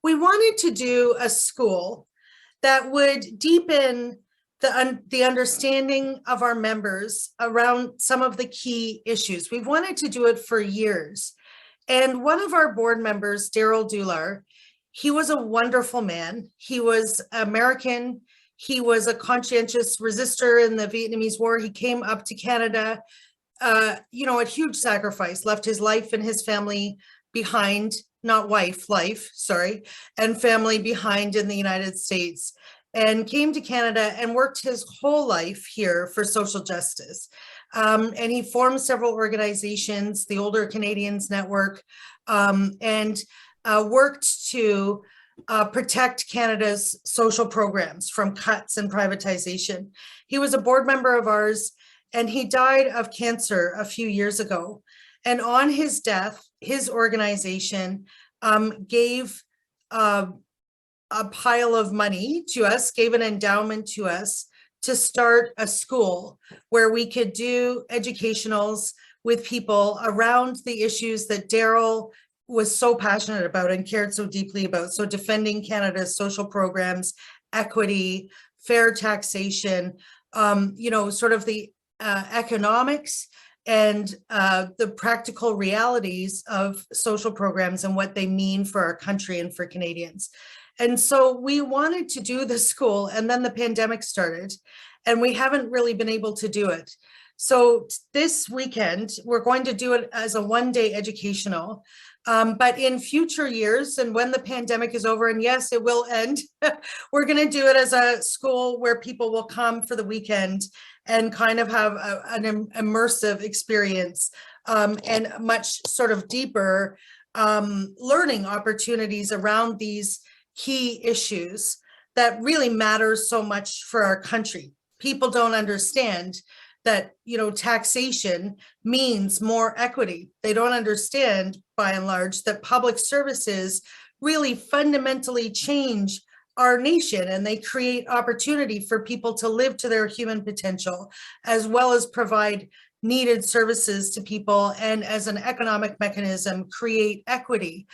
we wanted to do a school that would deepen the understanding of our members around some of the key issues. We've wanted to do it for years. And one of our board members, Derrell Dular, he was a wonderful man. He was American. He was a conscientious resistor in the Vietnamese War. He came up to Canada, at huge sacrifice, left his life and his family behind, not life, sorry, and family behind in the United States, and came to Canada and worked his whole life here for social justice. And he formed several organizations, the Older Canadians Network, and worked to protect Canada's social programs from cuts and privatization. He was a board member of ours, and he died of cancer a few years ago. And on his death, his organization gave a pile of money to us, gave an endowment to us to start a school where we could do educationals with people around the issues that Derrell was so passionate about and cared so deeply about. So defending Canada's social programs, equity, fair taxation, sort of the economics and the practical realities of social programs and what they mean for our country and for Canadians. And so we wanted to do the school, and then the pandemic started, and we haven't really been able to do it. So this weekend, we're going to do it as a one-day educational. But in future years, and when the pandemic is over, and yes, it will end, we're going to do it as a school where people will come for the weekend and kind of have an immersive experience and much sort of deeper learning opportunities around these key issues that really matter so much for our country. People don't understand that, taxation means more equity. They don't understand, by and large, that public services really fundamentally change our nation, and they create opportunity for people to live to their human potential, as well as provide needed services to people, and as an economic mechanism, create equity.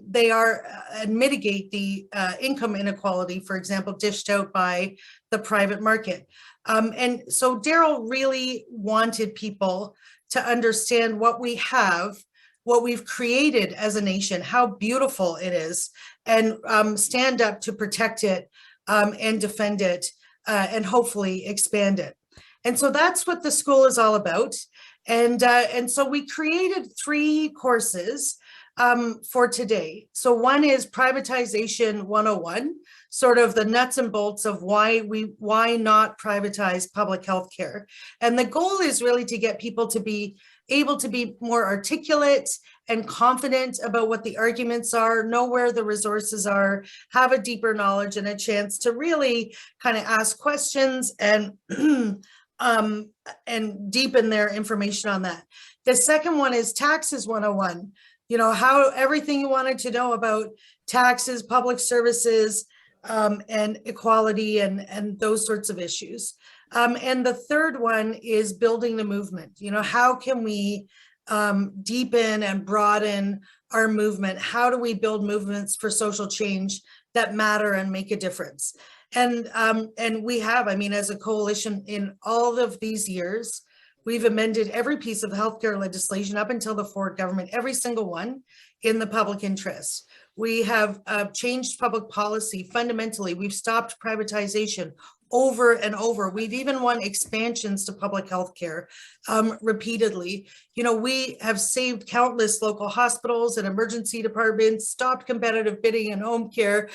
They are and mitigate the income inequality, for example, dished out by the private market. And so Derrell really wanted people to understand what we have, what we've created as a nation, how beautiful it is, and stand up to protect it and defend it and hopefully expand it. And so that's what the school is all about. And so we created 3 courses for today. So one is Privatization 101, sort of the nuts and bolts of why not privatize public health care. And the goal is really to get people to be able to be more articulate and confident about what the arguments are, know where the resources are, have a deeper knowledge and a chance to really kind of ask questions and deepen their information on that. The second one is Taxes 101. How everything you wanted to know about taxes, public services, and equality and those sorts of issues. And the third one is building the movement. How can we deepen and broaden our movement? How do we build movements for social change that matter and make a difference? And we have, as a coalition in all of these years, we've amended every piece of healthcare legislation up until the Ford government, every single one in the public interest. We have changed public policy fundamentally. We've stopped privatization over and over. We've even won expansions to public health care repeatedly. We have saved countless local hospitals and emergency departments, stopped competitive bidding in home care,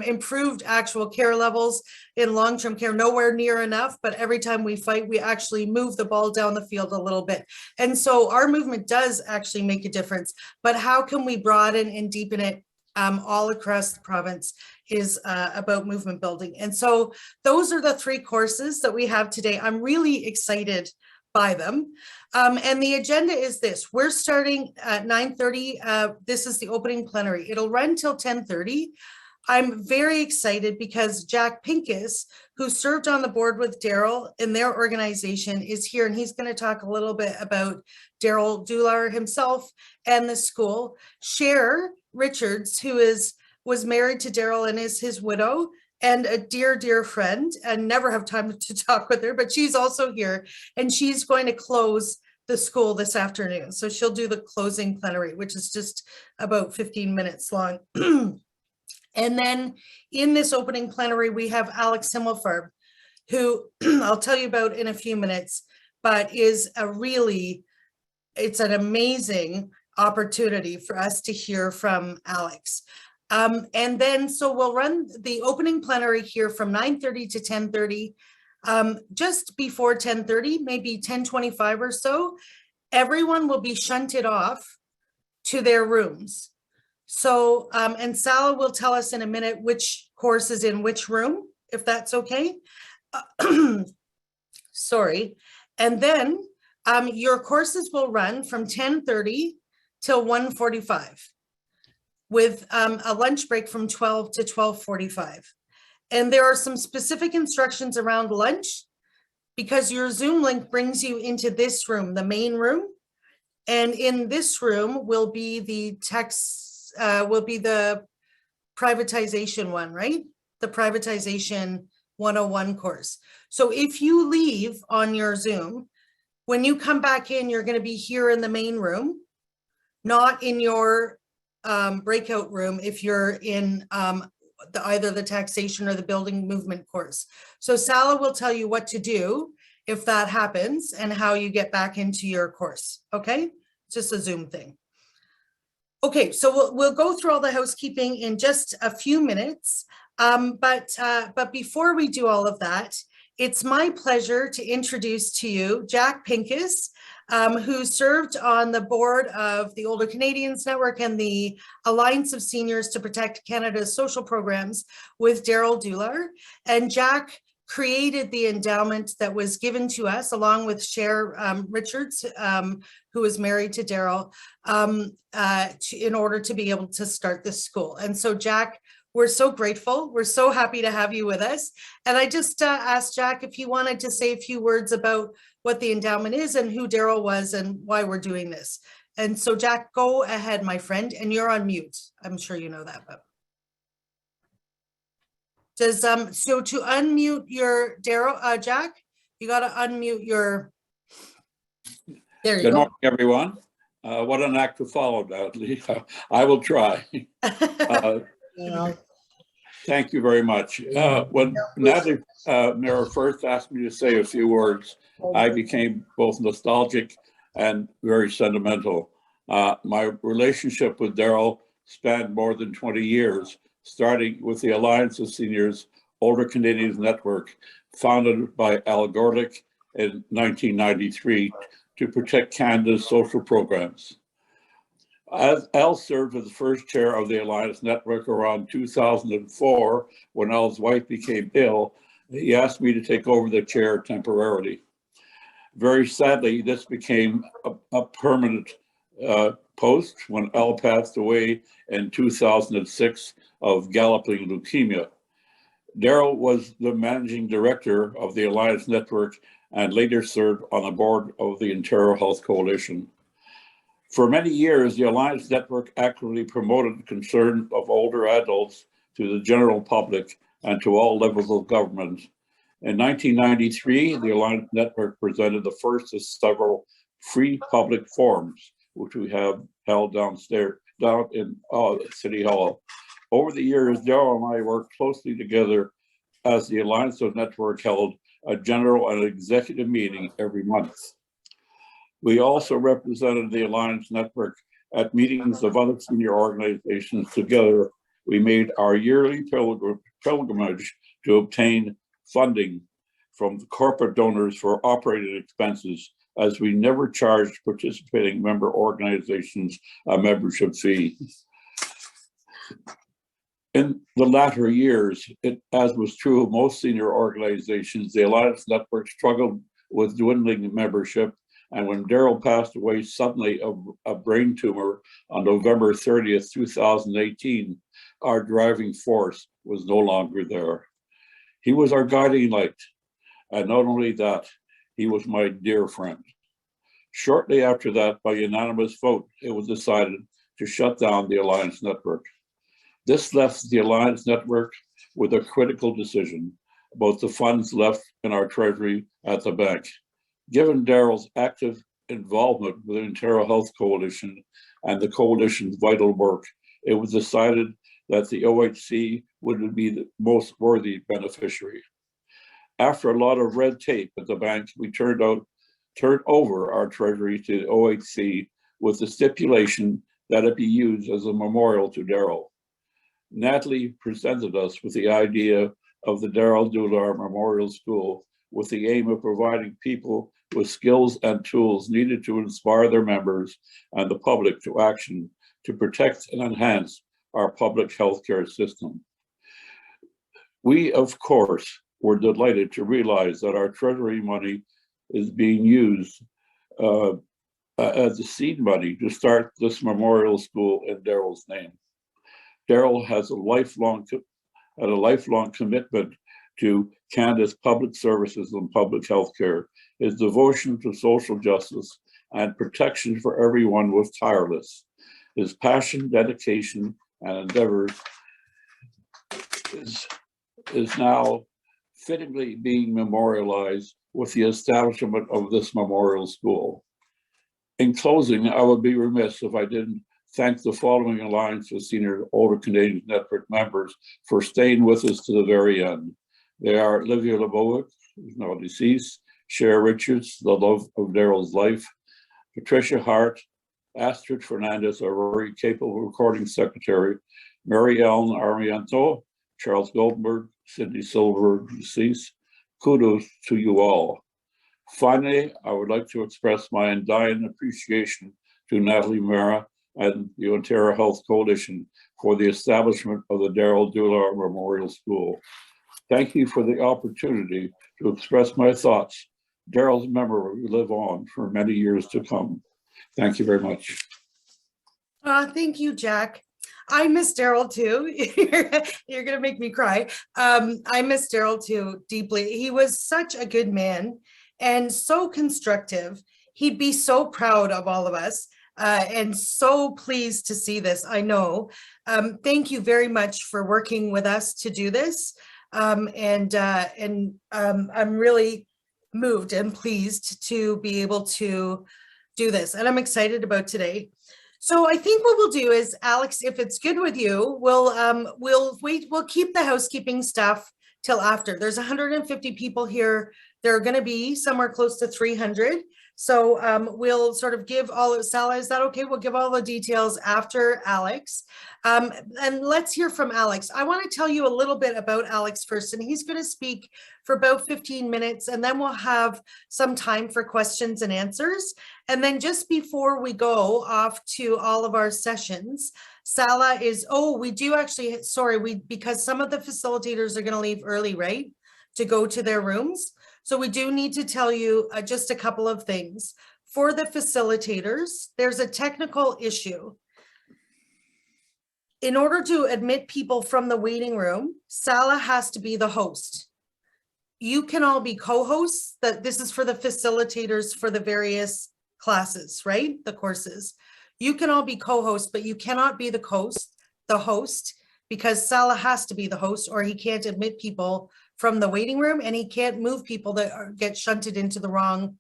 improved actual care levels in long-term care, nowhere near enough, but every time we fight, we actually move the ball down the field a little bit. And so our movement does actually make a difference, but how can we broaden and deepen it all across the province is about movement building. And so those are the 3 courses that we have today. I'm really excited by them. And the agenda is this. We're starting at 9:30. This is the opening plenary. It'll run till 10:30. I'm very excited because Jack Pincus, who served on the board with Derrell in their organization, is here, and he's going to talk a little bit about Derrell Dular himself and the school. Cher Richards, who is was married to Derrell and is his widow and a dear, dear friend, and never have time to talk with her, but she's also here, and she's going to close the school this afternoon. So she'll do the closing plenary, which is just about 15 minutes long. And then in this opening plenary, we have Alex Himmelfarb, who I'll tell you about in a few minutes, but is it's an amazing opportunity for us to hear from Alex. And then, so we'll run the opening plenary here from 9:30 to 10:30. Just before 10:30, maybe 10:25 or so, everyone will be shunted off to their rooms. So, and Sala will tell us in a minute which course is in which room, if that's okay. Sorry. And then your courses will run from 10:30 till 1:45 with a lunch break from 12 to 12:45. And there are some specific instructions around lunch because your Zoom link brings you into this room, the main room. And in this room will be the will be the privatization one, right? The Privatization 101 course. So if you leave on your Zoom, when you come back in, you're going to be here in the main room, not in your breakout room if you're in either the taxation or the building movement course. So Sala will tell you what to do if that happens and how you get back into your course. Okay, it's just a Zoom thing. Okay, so we'll go through all the housekeeping in just a few minutes. But before we do all of that, it's my pleasure to introduce to you Jack Pincus, who served on the board of the Older Canadians Network and the Alliance of Seniors to Protect Canada's Social Programs with Derrell Dular. And Jack created the endowment that was given to us along with Cher Richards, who was married to Derrell, in order to be able to start this school. And so Jack, we're so grateful. We're so happy to have you with us. And I just asked Jack if he wanted to say a few words about what the endowment is and who Derrell was and why we're doing this. And so Jack, go ahead, my friend, and you're on mute. I'm sure you know that, but. Does, so to unmute your Derrell, Jack, you got to unmute your, there you go. Good morning, everyone. What an act to follow, Natalie. I will try. Thank you very much. When Natalie Mehra first asked me to say a few words, I became both nostalgic and very sentimental. My relationship with Derrell spanned more than 20 years, starting with the Alliance of Seniors Older Canadians Network, founded by Al Gorlick in 1993 to protect Canada's social programs. As Al served as the first chair of the Alliance Network around 2004, when Al's wife became ill, he asked me to take over the chair temporarily. Very sadly, this became a permanent post when Al passed away in 2006 of galloping leukemia. Derrell was the managing director of the Alliance Network and later served on the board of the Ontario Health Coalition. For many years, the Alliance Network actively promoted the concern of older adults to the general public and to all levels of government. In 1993, the Alliance Network presented the first of several free public forums, which we have held downstairs, down in City Hall. Over the years, Derrell and I worked closely together as the Alliance Network held a general and executive meeting every month. We also represented the Alliance Network at meetings of other senior organizations. Together, we made our yearly pilgrimage to obtain funding from the corporate donors for operating expenses, as we never charged participating member organizations a membership fee. In the latter years, as was true of most senior organizations, the Alliance Network struggled with dwindling membership. And when Derrell passed away suddenly of a brain tumor on November 30th, 2018, our driving force was no longer there. He was our guiding light. And not only that, he was my dear friend. Shortly after that, by unanimous vote, it was decided to shut down the Alliance Network. This left the Alliance Network with a critical decision about the funds left in our treasury at the bank. Given Derrell's active involvement with the Ontario Health Coalition and the coalition's vital work, it was decided that the OHC would be the most worthy beneficiary. After a lot of red tape at the bank, we turned over our treasury to the OHC with the stipulation that it be used as a memorial to Derrell. Natalie presented us with the idea of the Derrell Dular Memorial School with the aim of providing people with skills and tools needed to inspire their members and the public to action to protect and enhance our public healthcare system. We, of course, were delighted to realize that our treasury money is being used as the seed money to start this memorial school in Derrell's name. Derrell has a lifelong commitment to Canada's public services and public health care. His devotion to social justice and protection for everyone was tireless. His passion, dedication, and endeavours is now fittingly being memorialized with the establishment of this memorial school. In closing, I would be remiss if I didn't thank the following Alliance of Senior Older Canadians Network members for staying with us to the very end. They are Olivia Lebovic, who's now deceased, Cher Richards, the love of Derrell's life, Patricia Hart, Astrid Fernandez, our very capable recording secretary, Mary Ellen Arianto, Charles Goldberg, Cindy Silver, deceased. Kudos to you all. Finally, I would like to express my undying appreciation to Natalie Mehra and the Ontario Health Coalition for the establishment of the Derrell Dular Memorial School. Thank you for the opportunity to express my thoughts. Derrell's memory will live on for many years to come. Thank you very much. Thank you, Jack. I miss Derrell too. You're gonna make me cry. I miss Derrell too deeply. He was such a good man and so constructive. He'd be so proud of all of us and so pleased to see this, I know. Thank you very much for working with us to do this. I'm really moved and pleased to be able to do this. And I'm excited about today. So I think what we'll do is, Alex, if it's good with you, we'll keep the housekeeping stuff till after. There's 150 people here. There are going to be somewhere close to 300. So we'll sort of give all of Sala, is that okay? We'll give all the details after Alex. And let's hear from Alex. I want to tell you a little bit about Alex first, and he's going to speak for about 15 minutes, and then we'll have some time for questions and answers. And then just before we go off to all of our sessions, Sala is, we do actually, sorry, because some of the facilitators are going to leave early, right? To go to their rooms. So we do need to tell you just a couple of things. For the facilitators, there's a technical issue. In order to admit people from the waiting room, Sala has to be the host. You can all be co-hosts. This is for the facilitators for the various classes, right? The courses. You can all be co-hosts, but you cannot be the host, because Sala has to be the host, or he can't admit people from the waiting room, and he can't move people that get shunted into the wrong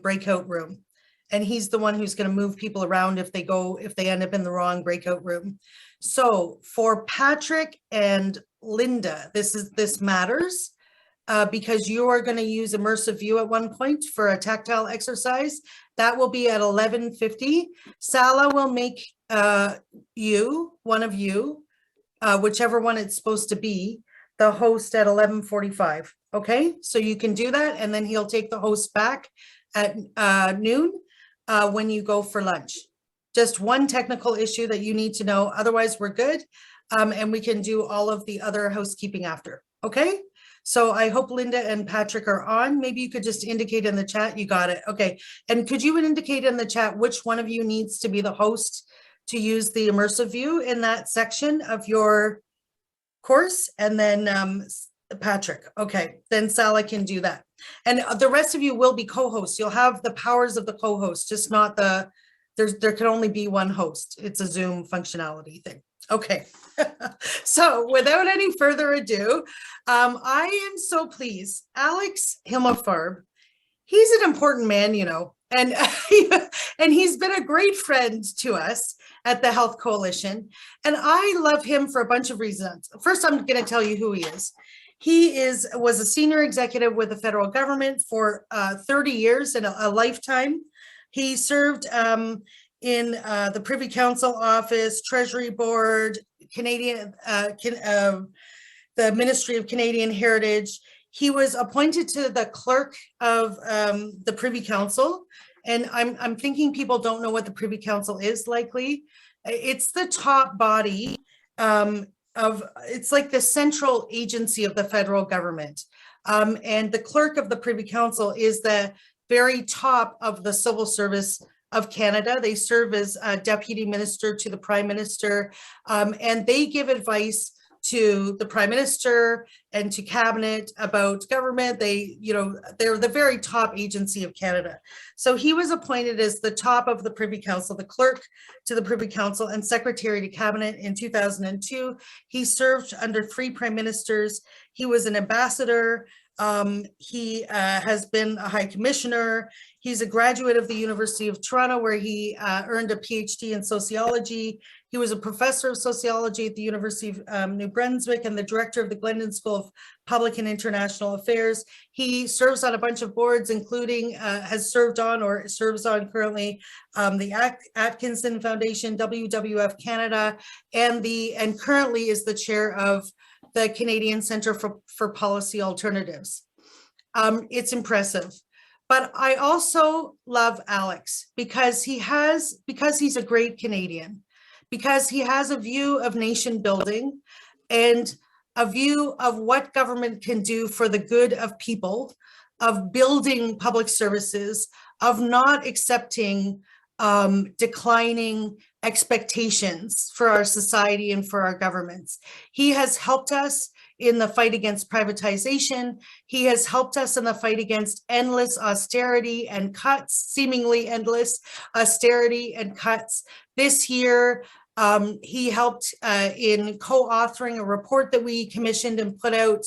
breakout room. And he's the one who's going to move people around if they end up in the wrong breakout room. So for Patrick and Linda, this matters because you are going to use immersive view at one point for a tactile exercise. That will be at 11:50. Sala will make one of you, whichever one it's supposed to be, the host at 11:45. Okay, so you can do that, and then he'll take the host back at noon when you go for lunch. Just one technical issue that you need to know. Otherwise, we're good, and we can do all of the other housekeeping after. Okay, so I hope Linda and Patrick are on. Maybe you could just indicate in the chat. You got it. Okay, and could you indicate in the chat which one of you needs to be the host to use the immersive view in that section of your course? And then Patrick. Okay, then Sala can do that. And the rest of you will be co-hosts. You'll have the powers of the co-host, just not there can only be one host. It's a Zoom functionality thing. Okay. So without any further ado, I am so pleased. Alex Himmelfarb, he's an important man, you know, and and he's been a great friend to us at the Health Coalition. And I love him for a bunch of reasons. First, I'm going to tell you who he is. Was a senior executive with the federal government for 30 years in a lifetime. He served in the Privy Council office, Treasury Board, the Ministry of Canadian Heritage. He was appointed to the clerk of the Privy Council. And I'm thinking people don't know what the Privy Council is likely. It's the top body it's like the central agency of the federal government. And the clerk of the Privy Council is the very top of the civil service of Canada. They serve as a deputy minister to the prime minister, and they give advice to the prime minister and to cabinet about government. They're the very top agency of Canada. So he was appointed as the top of the Privy Council, the clerk to the Privy Council and secretary to cabinet in 2002. He served under 3 prime ministers. He was an ambassador. He has been a high commissioner. He's a graduate of the University of Toronto, where he earned a PhD in sociology. He was a professor of sociology at the University of New Brunswick and the director of the Glendon School of Public and International Affairs. He serves on a bunch of boards, including has served on or serves on currently the Atkinson Foundation, WWF Canada, and currently is the chair of the Canadian Centre for Policy Alternatives. It's impressive. But I also love Alex because he's a great Canadian, because he has a view of nation building and a view of what government can do for the good of people, of building public services, of not accepting declining expectations for our society and for our governments. He has helped us in the fight against privatization. He has helped us in the fight against endless austerity and cuts, seemingly endless austerity and cuts. This year, he helped in co-authoring a report that we commissioned and put out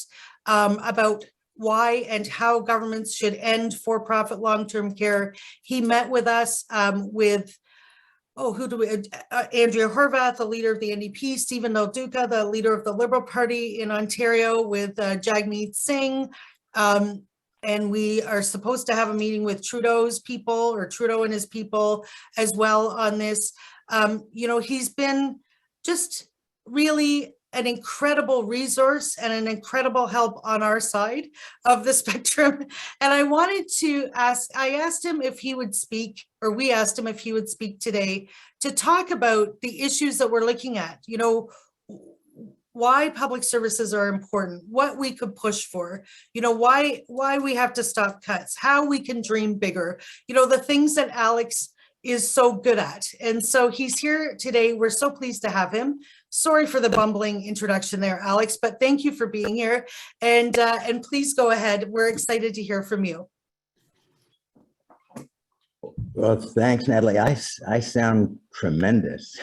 about why and how governments should end for-profit long-term care. He met with us with Andrea Horvath, the leader of the NDP, Stephen Del Duca, the leader of the Liberal Party in Ontario, with Jagmeet Singh. And we are supposed to have a meeting with Trudeau's people, or Trudeau and his people as well on this. He's been just really an incredible resource and an incredible help on our side of the spectrum. And I asked him if he would speak, or we asked him if he would speak today to talk about the issues that we're looking at, why public services are important, what we could push for, why we have to stop cuts, how we can dream bigger, the things that Alex is so good at. And so he's here today. We're so pleased to have him. Sorry for the bumbling introduction there, Alex, but thank you for being here. And please go ahead. We're excited to hear from you. Well, thanks, Natalie. I sound tremendous.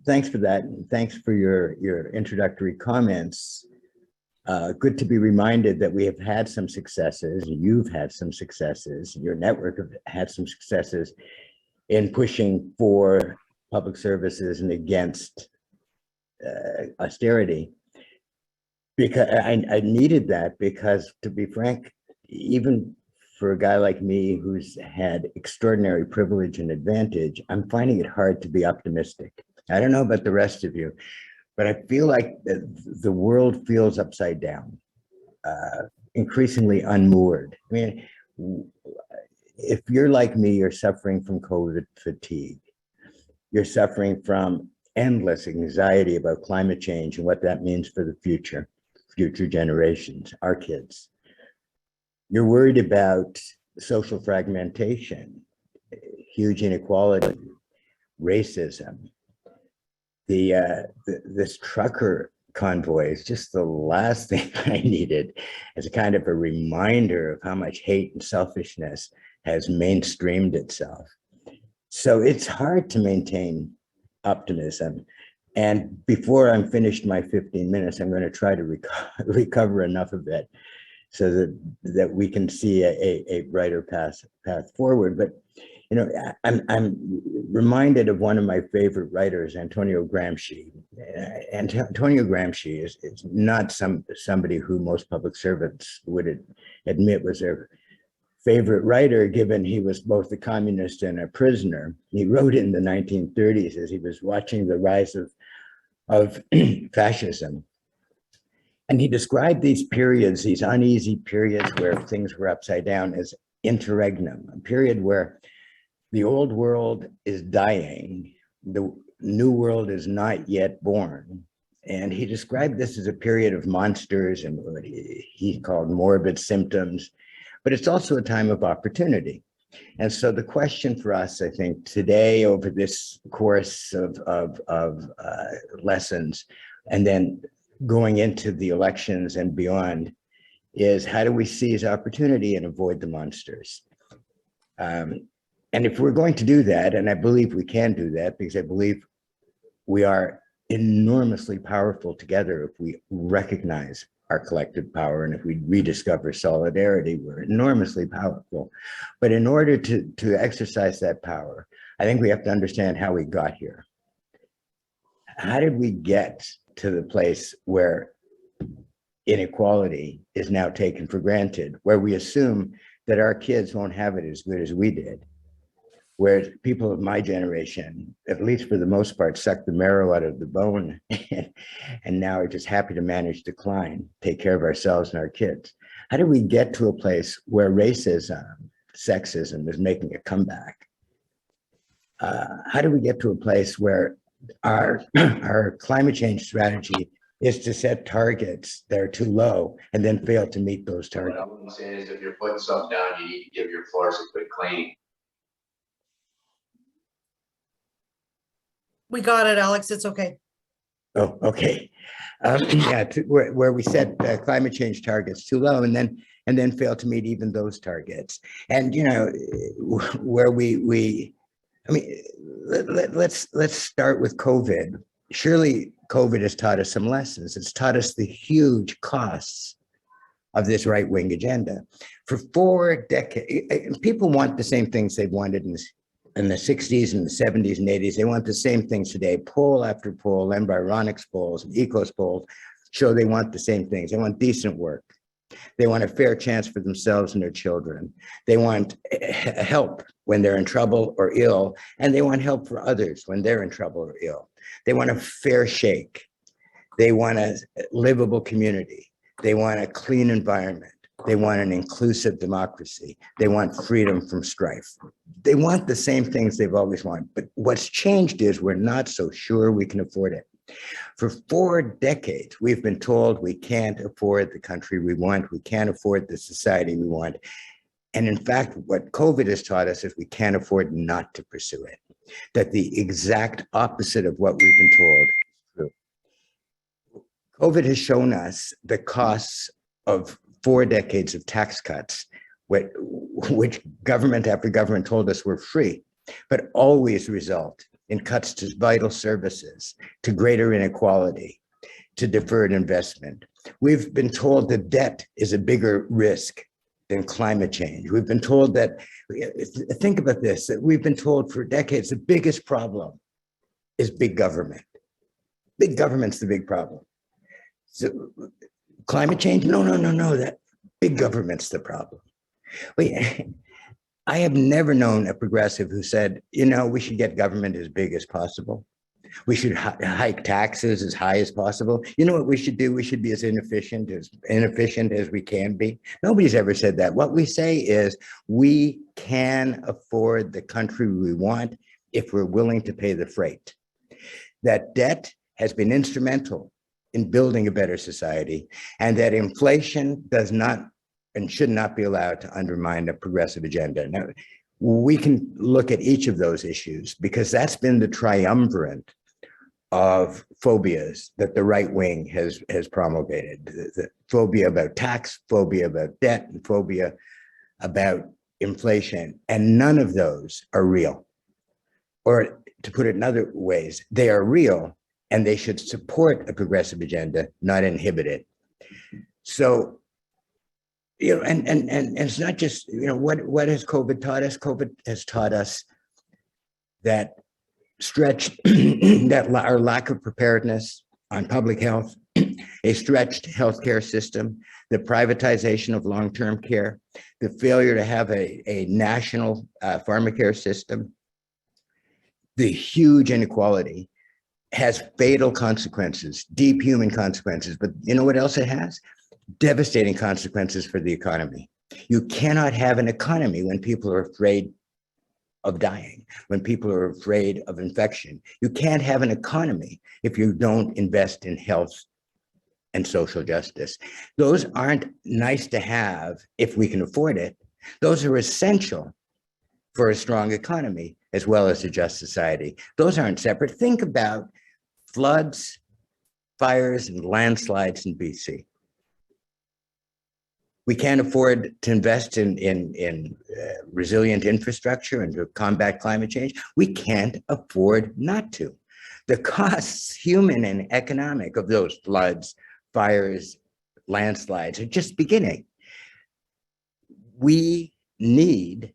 Thanks for that. Thanks for your introductory comments. Good to be reminded that we have had some successes. You've had some successes. Your network have had some successes in pushing for public services and against austerity. Because I needed that, because, to be frank, even for a guy like me who's had extraordinary privilege and advantage, I'm finding it hard to be optimistic. I don't know about the rest of you, but I feel like the world feels upside down, increasingly unmoored. I mean, if you're like me, you're suffering from COVID fatigue. You're suffering from endless anxiety about climate change and what that means for the future generations, our kids. You're worried about social fragmentation, huge inequality, racism. This trucker convoy is just the last thing I needed as a kind of a reminder of how much hate and selfishness has mainstreamed itself. So it's hard to maintain optimism. And before I'm finished my 15 minutes, I'm going to try to recover enough of it so that we can see a brighter path forward. But you know, I'm reminded of one of my favorite writers, Antonio Gramsci. Antonio Gramsci is not somebody who most public servants would admit was their favorite writer, given he was both a communist and a prisoner. He wrote in the 1930s as he was watching the rise of fascism. And he described these periods, these uneasy periods where things were upside down, as interregnum, a period where the old world is dying, the new world is not yet born. And he described this as a period of monsters and what he called morbid symptoms, but it's also a time of opportunity. And so the question for us, I think, today over this course of lessons, and then going into the elections and beyond, is how do we seize opportunity and avoid the monsters? And if we're going to do that, and I believe we can do that, because I believe we are enormously powerful together if we recognize our collective power, and if we rediscover solidarity, we're enormously powerful. But in order to exercise that power, I think we have to understand how we got here. How did we get to the place where inequality is now taken for granted, where we assume that our kids won't have it as good as we did? Whereas people of my generation, at least for the most part, sucked the marrow out of the bone and now are just happy to manage decline, take care of ourselves and our kids. How do we get to a place where racism, sexism is making a comeback? How do we get to a place where our climate change strategy is to set targets that are too low and then fail to meet those targets? What I'm saying is, if you're putting something down, you need to give your floors a quick cleaning. We got it, Alex. It's okay. Oh, okay. Yeah, where we set climate change targets too low and then fail to meet even those targets. And you know, where I mean, let's start with COVID. Surely COVID has taught us some lessons. It's taught us the huge costs of this right-wing agenda. For 4 decades, people want the same things they've wanted in the 60s and the 70s and 80s. They want the same things today. Poll after poll, Environics polls and Ecos polls show they want the same things. They want decent work. They want a fair chance for themselves and their children. They want help when they're in trouble or ill, and they want help for others when they're in trouble or ill. They want a fair shake. They want a livable community. They want a clean environment. They want an inclusive democracy. They want freedom from strife. They want the same things they've always wanted, but what's changed is we're not so sure we can afford it. For 4 decades, we've been told we can't afford the country we want. We can't afford the society we want. And in fact, what COVID has taught us is we can't afford not to pursue it. That the exact opposite of what we've been told is true. COVID has shown us the costs of 4 decades of tax cuts, which government after government told us were free, but always result in cuts to vital services, to greater inequality, to deferred investment. We've been told that debt is a bigger risk than climate change. We've been told that, think about this, that we've been told for decades the biggest problem is big government. Big government's the big problem. So climate change, no, that big government's the problem. I have never known a progressive who said, you know, we should get government as big as possible. We should hike taxes as high as possible. You know what we should do? We should be as inefficient as we can be. Nobody's ever said that. What we say is we can afford the country we want if we're willing to pay the freight. That debt has been instrumental in building a better society, and that inflation does not and should not be allowed to undermine a progressive agenda. Now, we can look at each of those issues because that's been the triumvirate of phobias that the right wing has promulgated. The phobia about tax, phobia about debt, and phobia about inflation. And none of those are real. Or to put it in other ways, they are real and they should support a progressive agenda, not inhibit it. So, and it's not just, what has COVID taught us? COVID has taught us that our lack of preparedness on public health, a stretched healthcare system, the privatization of long-term care, the failure to have a national pharmacare system, the huge inequality has fatal consequences, deep human consequences. But you know what else it has? Devastating consequences for the economy. You cannot have an economy when people are afraid of dying, when people are afraid of infection. You can't have an economy if you don't invest in health and social justice. Those aren't nice to have if we can afford it. Those are essential for a strong economy as well as a just society. Those aren't separate. Think about floods, fires, and landslides in BC. We can't afford to invest in resilient infrastructure and to combat climate change. We can't afford not to. The costs, human and economic, of those floods, fires, landslides are just beginning. We need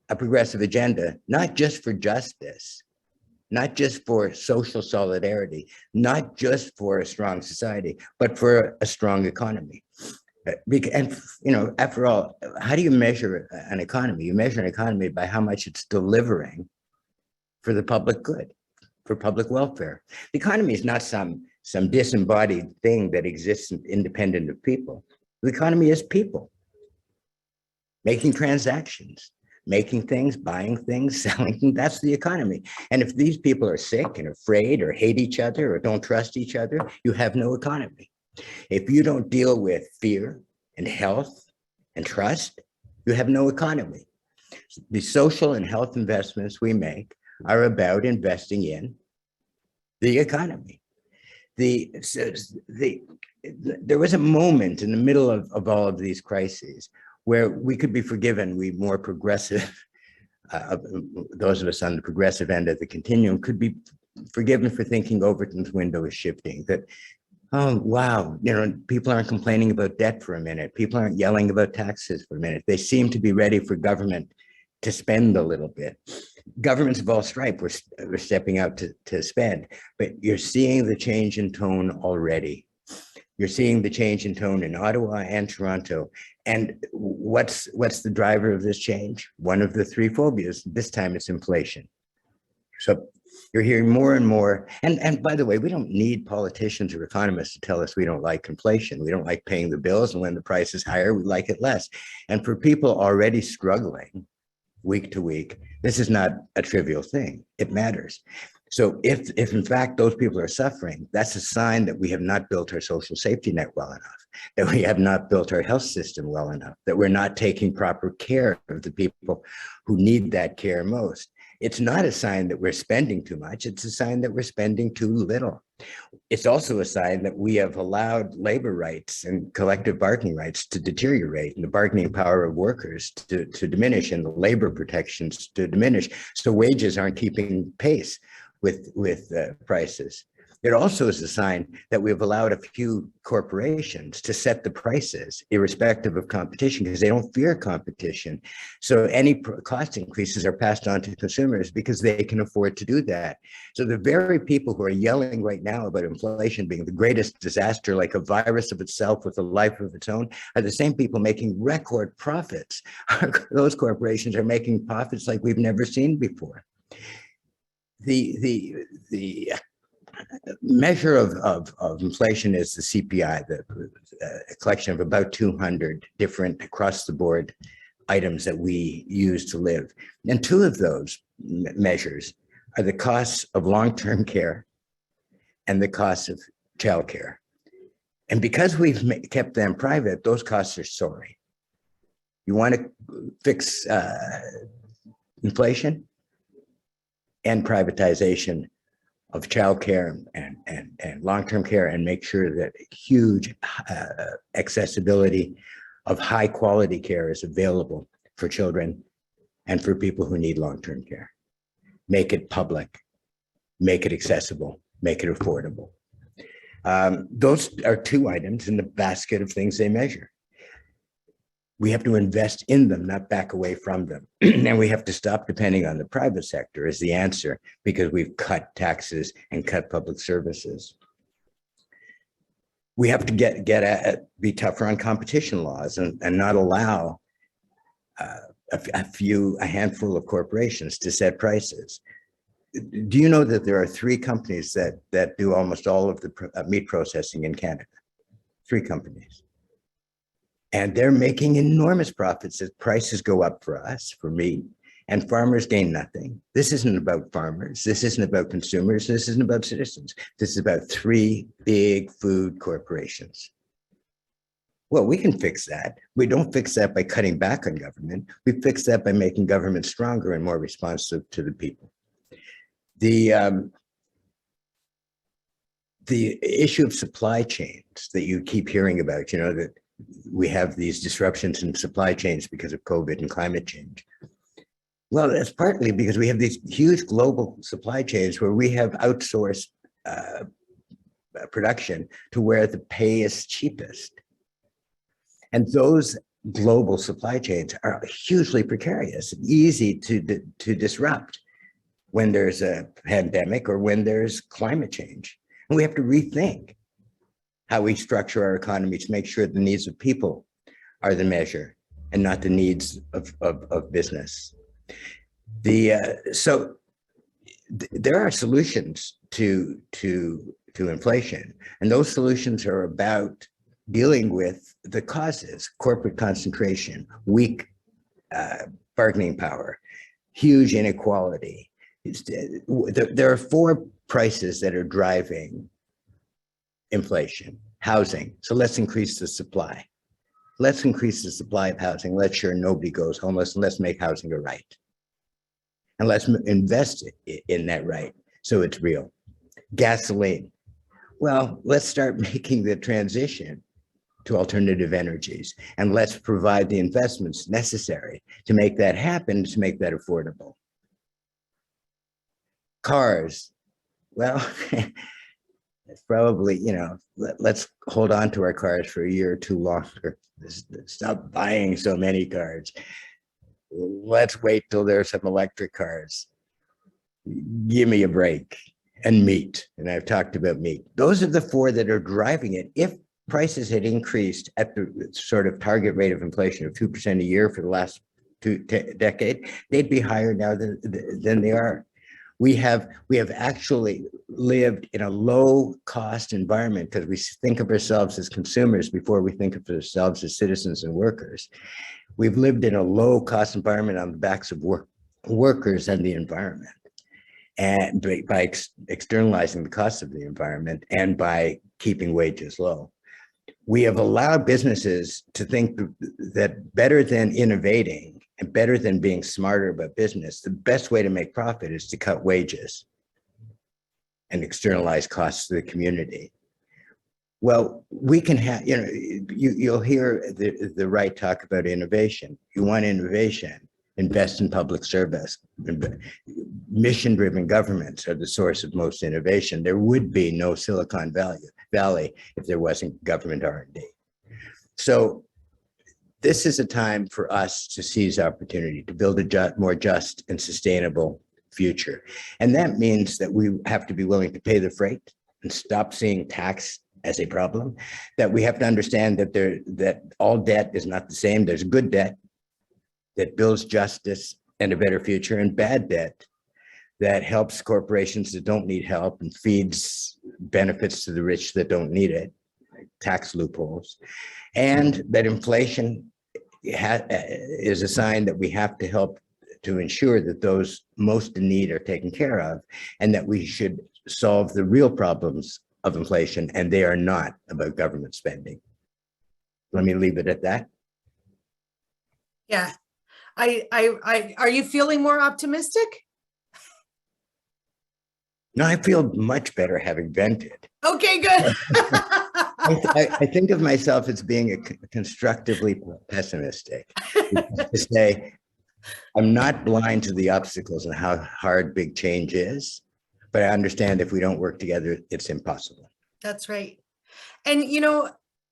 a progressive agenda, not just for justice, not just for social solidarity, not just for a strong society, but for a strong economy. And after all, how do you measure an economy? You measure an economy by how much it's delivering for the public good, for public welfare. The economy is not some disembodied thing that exists independent of people. The economy is people making transactions, making things, buying things, selling things. That's the economy. And if these people are sick and afraid or hate each other or don't trust each other, you have no economy. If you don't deal with fear and health and trust, you have no economy. The social and health investments we make are about investing in the economy. There was a moment in the middle of all of these crises where we could be forgiven, we more progressive, those of us on the progressive end of the continuum could be forgiven for thinking Overton's window is shifting, that, oh, wow, people aren't complaining about debt for a minute. People aren't yelling about taxes for a minute. They seem to be ready for government to spend a little bit. Governments of all stripe were stepping out to spend, but you're seeing the change in tone already. You're seeing the change in tone in Ottawa and Toronto. And what's the driver of this change? One of the three phobias, this time it's inflation. So you're hearing more and more, and by the way, we don't need politicians or economists to tell us we don't like inflation. We don't like paying the bills, and when the price is higher, we like it less. And for people already struggling week to week, this is not a trivial thing. It matters. So if in fact those people are suffering, that's a sign that we have not built our social safety net well enough, that we have not built our health system well enough, that we're not taking proper care of the people who need that care most. It's not a sign that we're spending too much. It's a sign that we're spending too little. It's also a sign that we have allowed labor rights and collective bargaining rights to deteriorate, and the bargaining power of workers to diminish, and the labor protections to diminish. So wages aren't keeping pace with prices. It also is a sign that we've allowed a few corporations to set the prices irrespective of competition because they don't fear competition. So any cost increases are passed on to consumers because they can afford to do that. So the very people who are yelling right now about inflation being the greatest disaster, like a virus of itself with a life of its own, are the same people making record profits. Those corporations are making profits like we've never seen before. The measure of inflation is the CPI, a collection of about 200 different across the board items that we use to live. And two of those measures are the costs of long-term care and the costs of childcare. And because we've kept them private, those costs are soaring. You want to fix inflation? And privatization of childcare and long-term care, and make sure that huge accessibility of high quality care is available for children and for people who need long-term care. Make it public, make it accessible, make it affordable. Those are two items in the basket of things they measure. We have to invest in them, not back away from them. And we have to stop depending on the private sector as the answer, because we've cut taxes and cut public services. We have to be tougher on competition laws and not allow a handful of corporations to set prices. Do you know that there are 3 companies that do almost all of the meat processing in Canada? 3 companies. And they're making enormous profits as prices go up for us, for meat, and farmers gain nothing. This isn't about farmers. This isn't about consumers. This isn't about citizens. This is about 3 big food corporations. Well, we can fix that. We don't fix that by cutting back on government. We fix that by making government stronger and more responsive to the people. The issue of supply chains that you keep hearing about, you know, that we have these disruptions in supply chains because of COVID and climate change. Well, that's partly because we have these huge global supply chains where we have outsourced production to where the pay is cheapest. And those global supply chains are hugely precarious, easy to disrupt when there's a pandemic or when there's climate change. And we have to rethink how we structure our economy to make sure the needs of people are the measure and not the needs of business. So there are solutions to inflation, and those solutions are about dealing with the causes: corporate concentration, weak bargaining power, huge inequality. There are 4 prices that are driving inflation. Housing. So let's increase the supply. Let's increase the supply of housing. Let's sure nobody goes homeless, and let's make housing a right. And let's invest in that right so it's real. Gasoline. Well, let's start making the transition to alternative energies, and let's provide the investments necessary to make that happen, to make that affordable. Cars. Well, it's probably, you know, let's hold on to our cars for a year or 2 longer. Stop buying so many cars. Let's wait till there's some electric cars. Give me a break. And meat. And I've talked about meat. Those are the 4 that are driving it. If prices had increased at the sort of target rate of inflation of 2% a year for the last decade, they'd be higher now than they are. We have actually lived in a low cost environment because we think of ourselves as consumers before we think of ourselves as citizens and workers. We've lived in a low cost environment on the backs of workers and the environment, and by externalizing the cost of the environment and by keeping wages low. We have allowed businesses to think that better than innovating and better than being smarter about business, the best way to make profit is to cut wages and externalize costs to the community. Well, we can have, you know, you'll hear the right talk about innovation. You want innovation, invest in public service. Mission-driven governments are the source of most innovation. There would be no Silicon Valley if there wasn't government R&D. So this is a time for us to seize opportunity to build a more just and sustainable future. And that means that we have to be willing to pay the freight and stop seeing tax as a problem, that we have to understand that all debt is not the same. There's good debt that builds justice and a better future, and bad debt that helps corporations that don't need help and feeds benefits to the rich that don't need it, like tax loopholes, and that inflation is a sign that we have to help to ensure that those most in need are taken care of, and that we should solve the real problems of inflation, and they are not about government spending. Let me leave it at that. Yeah. Are you feeling more optimistic? No, I feel much better having vented. Okay, good. I think of myself as being constructively pessimistic. To say, I'm not blind to the obstacles and how hard big change is, but I understand if we don't work together, it's impossible. That's right. And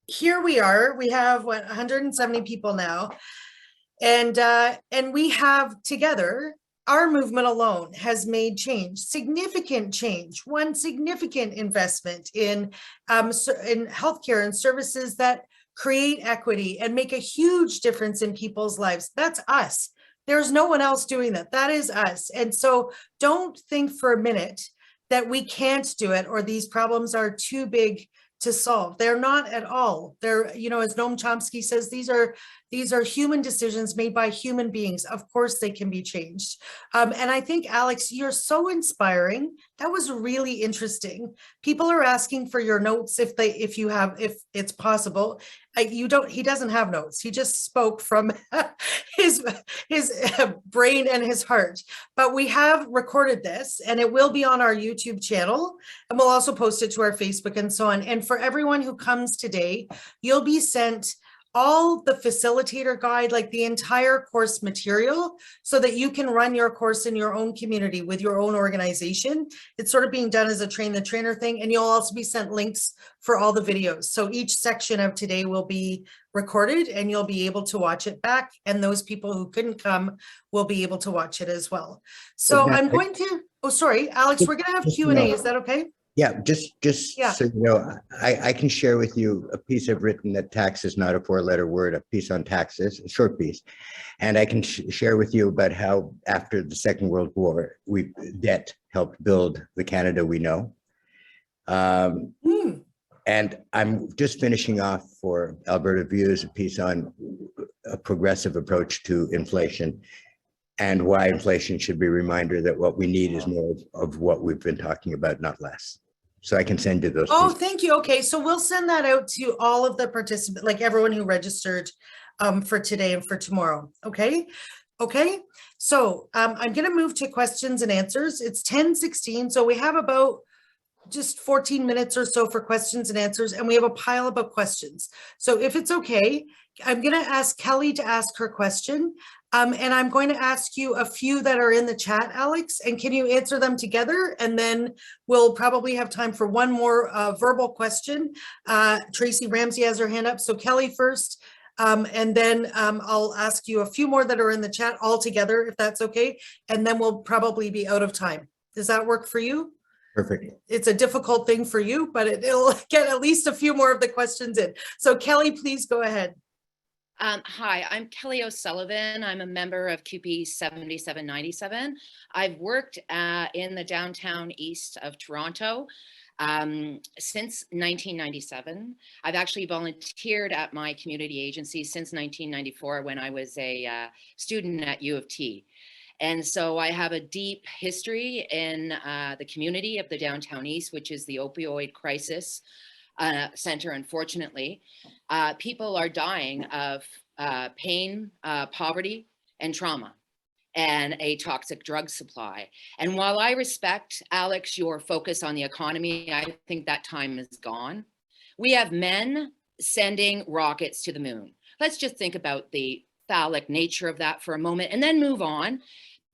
here we are, we have 170 people now. And we have together, our movement alone has made change, significant change, one significant investment in healthcare and services that create equity and make a huge difference in people's lives. That's us. There's no one else doing that. That is us. And so don't think for a minute that we can't do it or these problems are too big to solve. They're not at all. They're, as Noam Chomsky says, these are human decisions made by human beings. Of course, they can be changed. And I think, Alex, you're so inspiring. That was really interesting. People are asking for your notes if it's possible. He doesn't have notes. He just spoke from his brain and his heart. But we have recorded this and it will be on our YouTube channel, and we'll also post it to our Facebook and so on. And for everyone who comes today, you'll be sent all the facilitator guide, like the entire course material, so that you can run your course in your own community with your own organization. It's sort of being done as a train the trainer thing. And you'll also be sent links for all the videos. So each section of today will be recorded and you'll be able to watch it back. And those people who couldn't come will be able to watch it as well. So I'm going to, oh, sorry, Alex, we're going to have Q&A. Is that okay? Yeah, just so you know, I can share with you a piece I've written that tax is not a four-letter word, a piece on taxes, a short piece. And I can share with you about how after the Second World War, debt helped build the Canada we know. And I'm just finishing off for Alberta Views a piece on a progressive approach to inflation and why inflation should be a reminder that what we need is more of what we've been talking about, not less. So I can send you those. Oh, thank you. Okay, so we'll send that out to all of the participants, like everyone who registered for today and for tomorrow. Okay. Okay. So I'm going to move to questions and answers. It's 10:16. So we have about just 14 minutes or so for questions and answers, and we have a pile of questions. So if it's okay, I'm going to ask Kelly to ask her question. And I'm going to ask you a few that are in the chat, Alex, and can you answer them together? And then we'll probably have time for one more verbal question. Tracy Ramsey has her hand up. So Kelly first, and then I'll ask you a few more that are in the chat all together, if that's okay. And then we'll probably be out of time. Does that work for you? Perfect. It's a difficult thing for you, but it'll get at least a few more of the questions in. So Kelly, please go ahead. Hi, I'm Kelly O'Sullivan. I'm a member of QP 7797. I've worked in the downtown east of Toronto since 1997. I've actually volunteered at my community agency since 1994 when I was a student at U of T. And so I have a deep history in the community of the downtown east, which is the opioid crisis center, unfortunately. People are dying of pain, poverty, and trauma, and a toxic drug supply. And while I respect, Alex, your focus on the economy, I think that time is gone. We have men sending rockets to the moon. Let's just think about the phallic nature of that for a moment and then move on.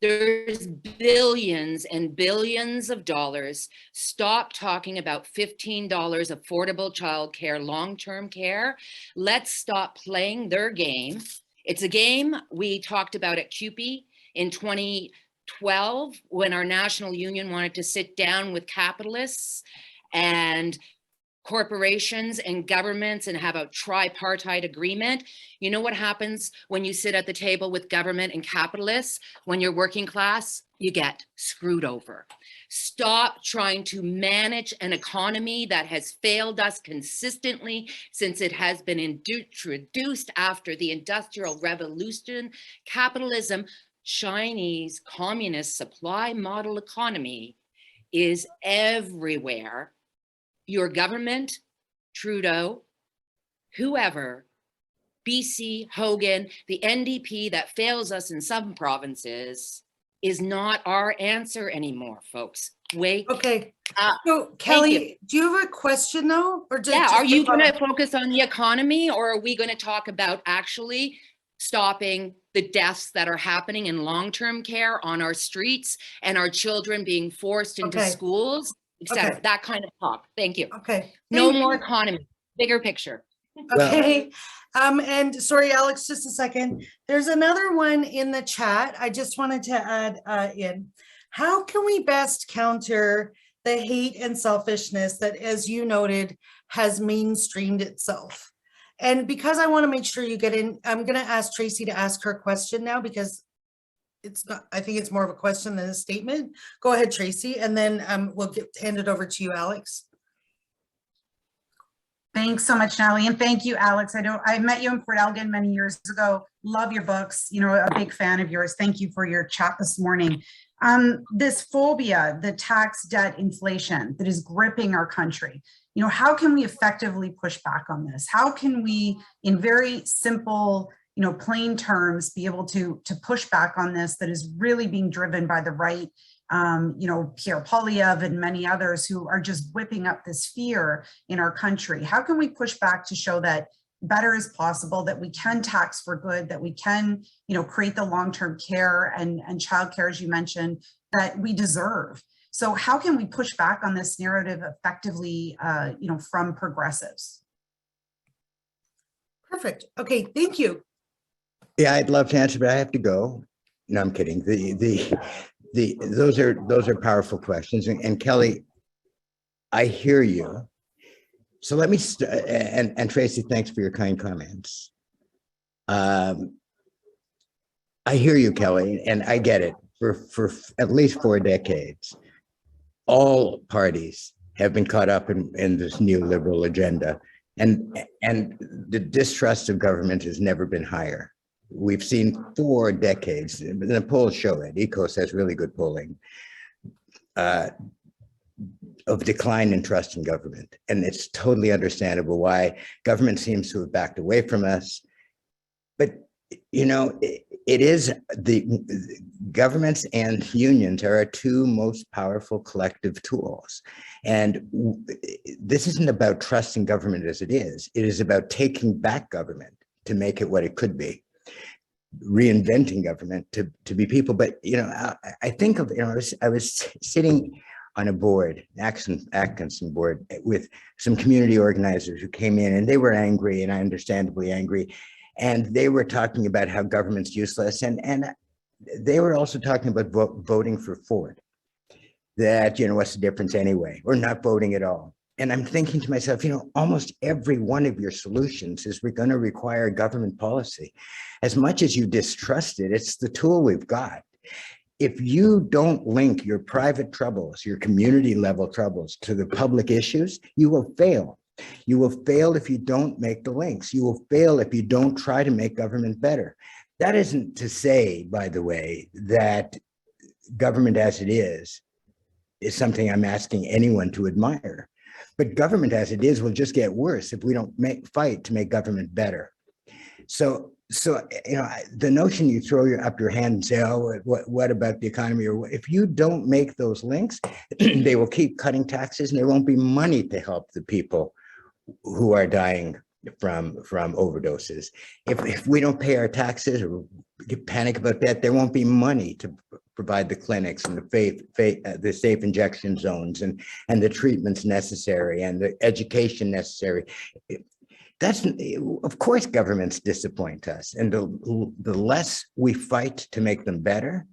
There's billions and billions of dollars. Stop talking about $15 affordable childcare, long-term care. Let's stop playing their game. It's a game we talked about at CUPE in 2012 when our national union wanted to sit down with capitalists and corporations and governments and have a tripartite agreement. You know what happens when you sit at the table with government and capitalists? When you're working class, you get screwed over. Stop trying to manage an economy that has failed us consistently since it has been introduced after the Industrial Revolution. Capitalism, Chinese communist supply model economy is everywhere. Your government, Trudeau, whoever, BC, Hogan, the NDP that fails us in some provinces is not our answer anymore, folks. Wake Okay. up. So Kelly, do you have a question though? Or just Are you going to focus on the economy, or are we going to talk about actually stopping the deaths that are happening in long-term care on our streets and our children being forced into Okay. schools, etc. Okay. That kind of talk. Thank you. Okay. No Thank more you. economy, bigger picture. Okay, and sorry, Alex, just a second. There's another one in the chat. I just wanted to add in. How can we best counter the hate and selfishness that, as you noted, has mainstreamed itself? And because I want to make sure you get in, I'm going to ask Tracy to ask her question now because it's not, I think it's more of a question than a statement. Go ahead, Tracy, and then we'll hand it over to you, Alex. Thanks so much, Natalie, and thank you, Alex. I met you in Port Elgin many years ago. Love your books. You know, a big fan of yours. Thank you for your chat this morning. This phobia, the tax debt inflation that is gripping our country. You know, how can we effectively push back on this? How can we, in very simple, you know, plain terms, be able to push back on this that is really being driven by the right? You know, Pierre Poilievre and many others who are just whipping up this fear in our country. How can we push back to show that better is possible, that we can tax for good, that we can, you know, create the long-term care and childcare, as you mentioned, that we deserve? So how can we push back on this narrative effectively, you know, from progressives? Perfect. Okay, thank you. Yeah, I'd love to answer, but I have to go. No, I'm kidding. Those are powerful questions. And Kelly, I hear you. So let me, and Tracy, thanks for your kind comments. I hear you, Kelly, and I get it. For at least 4 decades, all parties have been caught up in this neoliberal agenda, and the distrust of government has never been higher. We've seen 4 decades, the polls show it, ECOS has really good polling, of decline in trust in government. And it's totally understandable why government seems to have backed away from us. But, you know, it is the governments and unions are our 2 most powerful collective tools. And this isn't about trusting government as it is. It is about taking back government to make it what it could be, reinventing government to be people. But, you know, I think of, you know, I was sitting on a board, Atkinson board, with some community organizers who came in, and they were angry, and I understandably angry. And they were talking about how government's useless. And they were also talking about voting for Ford, that, you know, what's the difference anyway, or not voting at all. And I'm thinking to myself, you know, almost every one of your solutions is going to require government policy. As much as you distrust it, it's the tool we've got. If you don't link your private troubles, your community level troubles to the public issues, you will fail. You will fail if you don't make the links. You will fail if you don't try to make government better. That isn't to say, by the way, that government as it is something I'm asking anyone to admire. But government as it is will just get worse if we don't fight to make government better. So you know, the notion you throw up your hand and say, oh, what about the economy? Or if you don't make those links, they will keep cutting taxes, and there won't be money to help the people who are dying from overdoses. If we don't pay our taxes or panic about that, there won't be money to provide the clinics and the safe injection zones and the treatments necessary and the education necessary. That's, of course, governments disappoint us, and the less we fight to make them better,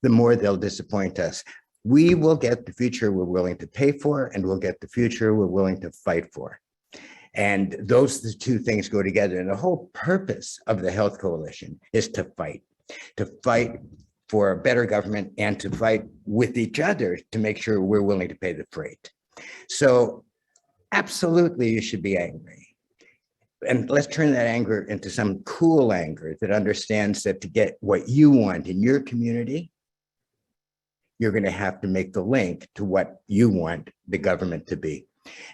the more they'll disappoint us. We will get the future we're willing to pay for, and we'll get the future we're willing to fight for. And those the 2 things go together. And the whole purpose of the Health Coalition is to fight for a better government and to fight with each other to make sure we're willing to pay the freight. So absolutely, you should be angry. And let's turn that anger into some cool anger that understands that to get what you want in your community, you're going to have to make the link to what you want the government to be.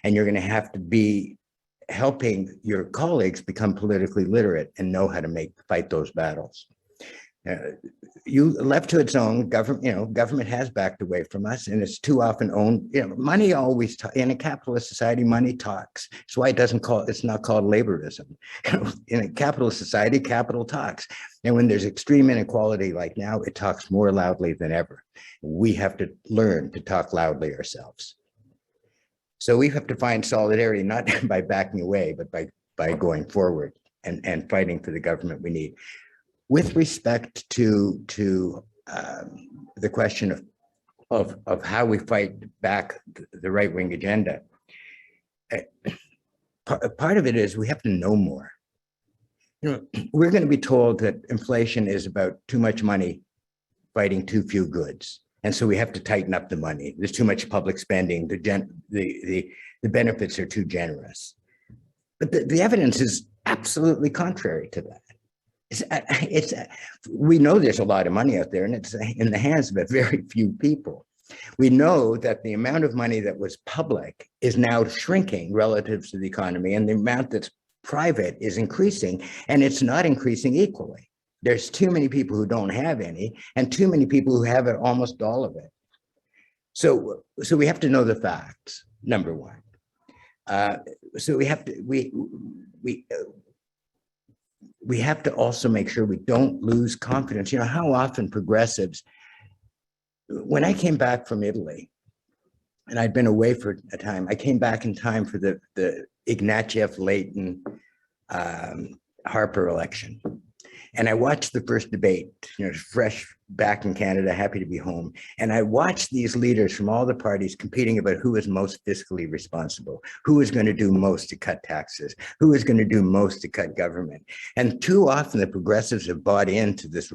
And you're going to have to be helping your colleagues become politically literate and know how to fight those battles. You left to its own, government has backed away from us, and it's too often owned. Money always in a capitalist society, money talks. That's why it's not called laborism. In a capitalist society, capital talks. And when there's extreme inequality like now, it talks more loudly than ever. We have to learn to talk loudly ourselves. So we have to find solidarity, not by backing away, but by going forward and fighting for the government we need. With respect to the question of how we fight back the right-wing agenda, part of it is we have to know more. We're going to be told that inflation is about too much money fighting too few goods. And so we have to tighten up the money. There's too much public spending. The benefits are too generous. But the evidence is absolutely contrary to that. We know there's a lot of money out there, and it's in the hands of a very few people. We know that the amount of money that was public is now shrinking relative to the economy, and the amount that's private is increasing, and it's not increasing equally. There's too many people who don't have any, and too many people who have almost all of it. So we have to know the facts, number one. So we have to also make sure we don't lose confidence. How often progressives, when I came back from Italy, and I'd been away for a time, I came back in time for the Ignatieff-Layton Harper election. And I watched the first debate, fresh back in Canada, happy to be home. And I watched these leaders from all the parties competing about who is most fiscally responsible, who is going to do most to cut taxes, who is going to do most to cut government. And too often the progressives have bought into this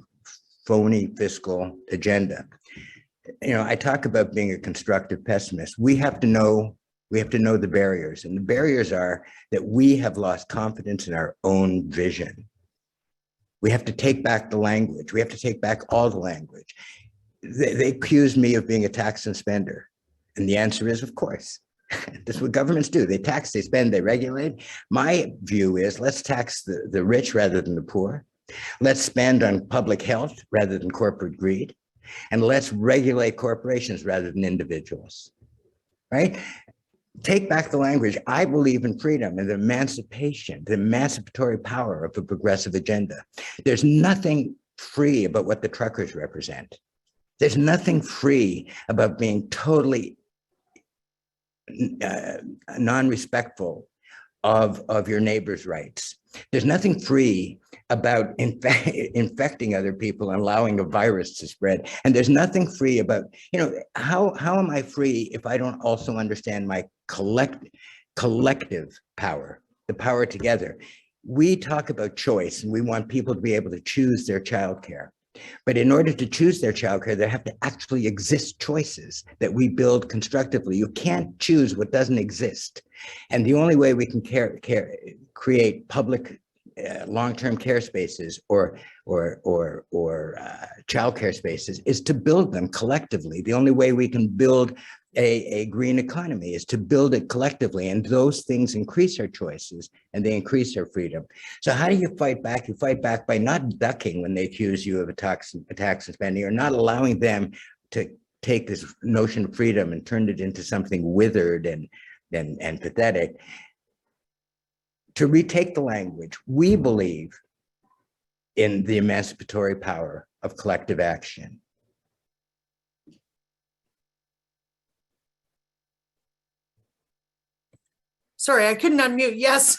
phony fiscal agenda. I talk about being a constructive pessimist. We have to know the barriers. And the barriers are that we have lost confidence in our own vision. We have to take back the language. We have to take back all the language. They accuse me of being a tax and spender. And the answer is, of course. That's what governments do. They tax, they spend, they regulate. My view is let's tax the rich rather than the poor. Let's spend on public health rather than corporate greed. And let's regulate corporations rather than individuals, right? Take back the language. I believe in freedom and the emancipatory power of a progressive agenda. There's nothing free about what the truckers represent. There's nothing free about being totally non-respectful of your neighbor's rights. There's nothing free about infecting other people and allowing a virus to spread. And there's nothing free about, how am I free if I don't also understand my collective power, the power together? We talk about choice and we want people to be able to choose their childcare. But in order to choose their childcare, there have to actually exist choices that we build constructively. You can't choose what doesn't exist. And the only way we can create public long-term care spaces or childcare spaces is to build them collectively. The only way we can build a green economy is to build it collectively, and those things increase our choices and they increase our freedom. So how do you fight back? You fight back by not ducking when they accuse you of a tax and spending, or not allowing them to take this notion of freedom and turn it into something withered and pathetic. To retake the language, we believe in the emancipatory power of collective action. Sorry, I couldn't unmute. Yes.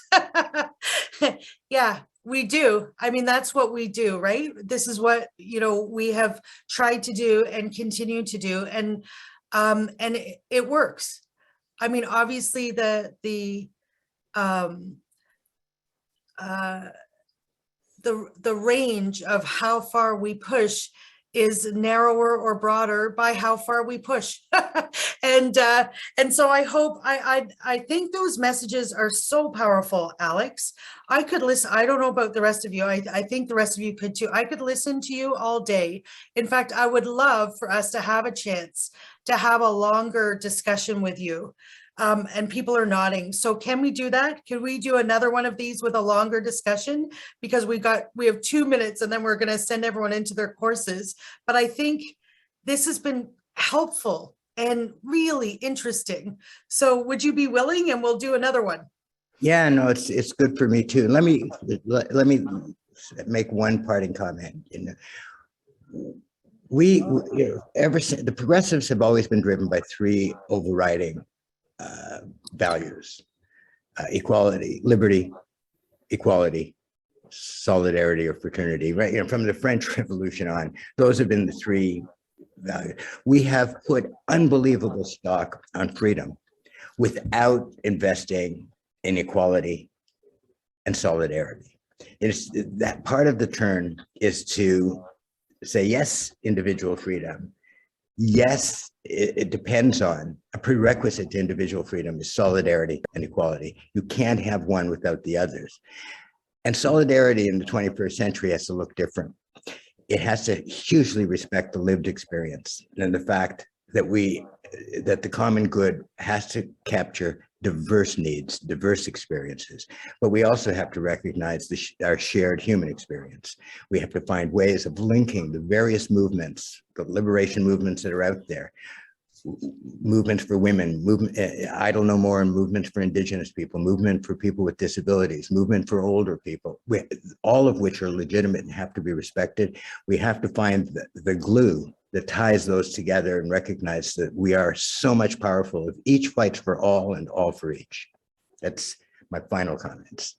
Yeah, we do. I mean, that's what we do, right? This is what, we have tried to do and continue to do. And it works. I mean, obviously the range of how far we push is narrower or broader by how far we push. And so I think those messages are so powerful, Alex. I could listen. I don't know about the rest of you. I think the rest of you could too. I could listen to you all day. In fact, I would love for us to have a chance to have a longer discussion with you. And people are nodding. So can we do that? Can we do another one of these with a longer discussion? Because we have 2 minutes and then we're going to send everyone into their courses. But I think this has been helpful and really interesting. So would you be willing? And we'll do another one. Yeah, no, it's good for me too. Let me make one parting comment. Ever since the progressives have always been driven by three overriding values: equality, liberty, equality, solidarity or fraternity. Right, from the French Revolution on, those have been the three values. We have put unbelievable stock on freedom without investing in equality and solidarity. It's that part of the turn is to say, yes, individual freedom. Yes, it depends on a prerequisite to individual freedom is solidarity and equality. You can't have one without the others. And solidarity in the 21st century has to look different. It has to hugely respect the lived experience and the fact that the common good has to capture diverse needs, diverse experiences, but we also have to recognize our shared human experience. We have to find ways of linking the various movements, the liberation movements that are out there, movements for women, Idle No More, and movements for Indigenous people, movement for people with disabilities, movement for older people, all of which are legitimate and have to be respected. We have to find the glue that ties those together and recognize that we are so much powerful if each fights for all and all for each. That's my final comments.